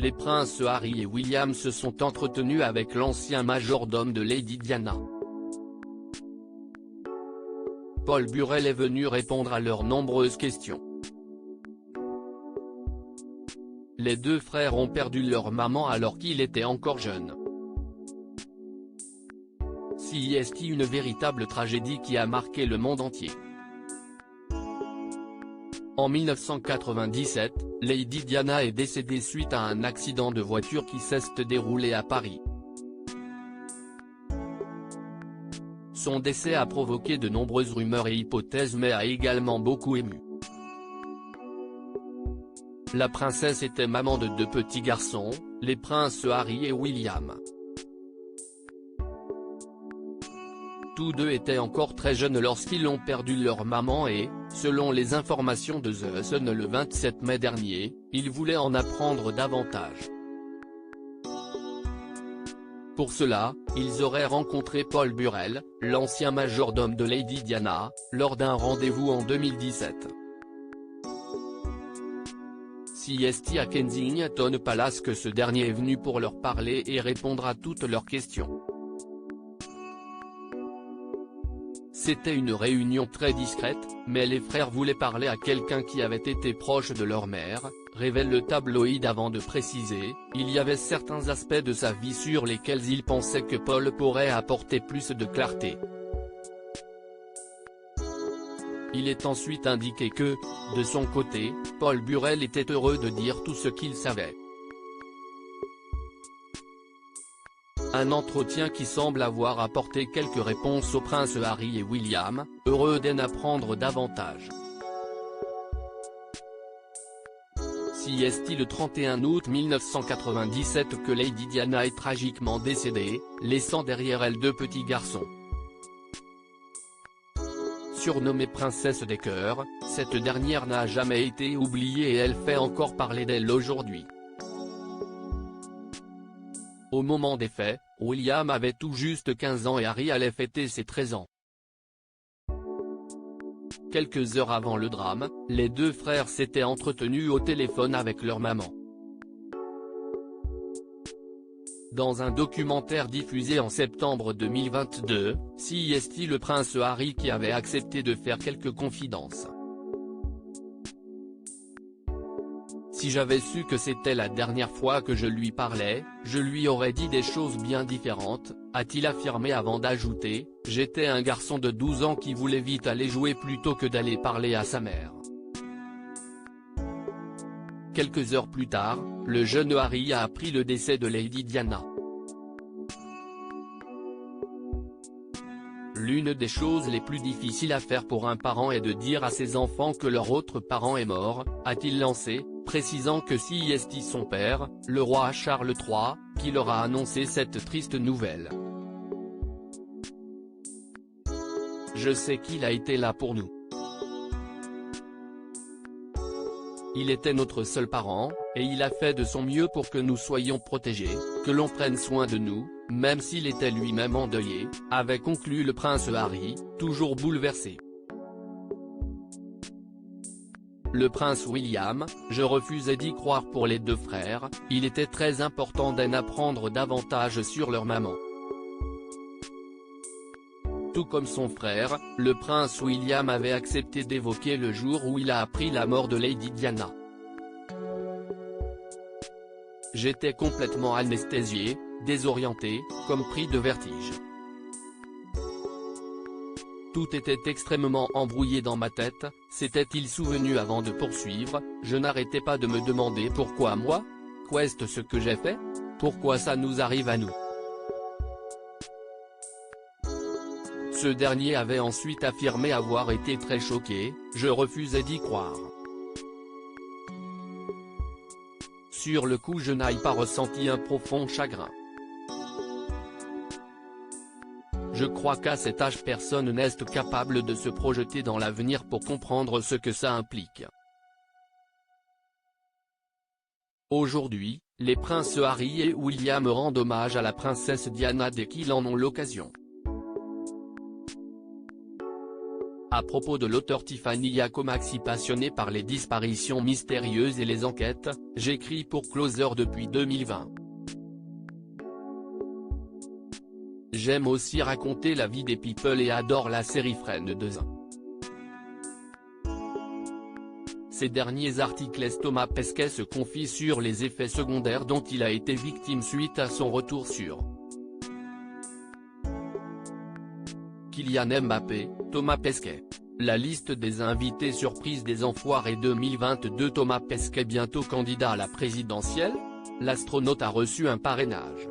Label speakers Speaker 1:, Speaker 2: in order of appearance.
Speaker 1: les princes Harry et William se sont entretenus avec l'ancien majordome de Lady Diana. Paul Burrell est venu répondre à leurs nombreuses questions. Les deux frères ont perdu leur maman alors qu'il était encore jeune. C'est une véritable tragédie qui a marqué le monde entier. En 1997, Lady Diana est décédée suite à un accident de voiture qui s'est déroulé à Paris. Son décès a provoqué de nombreuses rumeurs et hypothèses mais a également beaucoup ému. La princesse était maman de deux petits garçons, les princes Harry et William. Tous deux étaient encore très jeunes lorsqu'ils ont perdu leur maman et, selon les informations de The Sun le 27 mai dernier, ils voulaient en apprendre davantage. Pour cela, ils auraient rencontré Paul Burrell, l'ancien majordome de Lady Diana, lors d'un rendez-vous en 2017. C'est à Kensington Palace que ce dernier est venu pour leur parler et répondre à toutes leurs questions. C'était une réunion très discrète, mais les frères voulaient parler à quelqu'un qui avait été proche de leur mère, révèle le tabloïd avant de préciser, il y avait certains aspects de sa vie sur lesquels ils pensaient que Paul pourrait apporter plus de clarté. Il est ensuite indiqué que, de son côté, Paul Burrell était heureux de dire tout ce qu'il savait. Un entretien qui semble avoir apporté quelques réponses aux princes Harry et William, heureux d'en apprendre davantage. C'est le 31 août 1997 que Lady Diana est tragiquement décédée, laissant derrière elle deux petits garçons. Surnommée princesse des cœurs, cette dernière n'a jamais été oubliée et elle fait encore parler d'elle aujourd'hui. Au moment des faits, William avait tout juste 15 ans et Harry allait fêter ses 13 ans. Quelques heures avant le drame, les deux frères s'étaient entretenus au téléphone avec leur maman. Dans un documentaire diffusé en septembre 2022, c'est le prince Harry qui avait accepté de faire quelques confidences. Si j'avais su que c'était la dernière fois que je lui parlais, je lui aurais dit des choses bien différentes, a-t-il affirmé avant d'ajouter, j'étais un garçon de 12 ans qui voulait vite aller jouer plutôt que d'aller parler à sa mère. Quelques heures plus tard, le jeune Harry a appris le décès de Lady Diana. L'une des choses les plus difficiles à faire pour un parent est de dire à ses enfants que leur autre parent est mort, a-t-il lancé, précisant que c'est son père, le roi Charles III, qui leur a annoncé cette triste nouvelle. Je sais qu'il a été là pour nous. Il était notre seul parent, et il a fait de son mieux pour que nous soyons protégés, que l'on prenne soin de nous, même s'il était lui-même endeuillé, avait conclu le prince Harry, toujours bouleversé. Le prince William, je refusais d'y croire pour les deux frères, il était très important d'en apprendre davantage sur leur maman. Tout comme son frère, le prince William avait accepté d'évoquer le jour où il a appris la mort de Lady Diana. J'étais complètement anesthésié, désorienté, comme pris de vertige. Tout était extrêmement embrouillé dans ma tête, s'était-il souvenu avant de poursuivre, je n'arrêtais pas de me demander pourquoi moi? Qu'est-ce ce que j'ai fait? Pourquoi ça nous arrive à nous? Ce dernier avait ensuite affirmé avoir été très choqué, je refusais d'y croire. Sur le coup je n'ai pas ressenti un profond chagrin. Je crois qu'à cet âge personne n'est capable de se projeter dans l'avenir pour comprendre ce que ça implique. Aujourd'hui, les princes Harry et William rendent hommage à la princesse Diana dès qu'ils en ont l'occasion. À propos de l'auteur Tiffany Yacomaxi passionnée par les disparitions mystérieuses et les enquêtes, j'écris pour Closer depuis 2020. J'aime aussi raconter la vie des people et adore la série Friends 2. Ces derniers articles laissent Thomas Pesquet se confie sur les effets secondaires dont il a été victime suite à son retour sur Kylian Mbappé, Thomas Pesquet. La liste des invités surprises des Enfoirés 2022. Thomas Pesquet bientôt candidat à la présidentielle. L'astronaute a reçu un parrainage.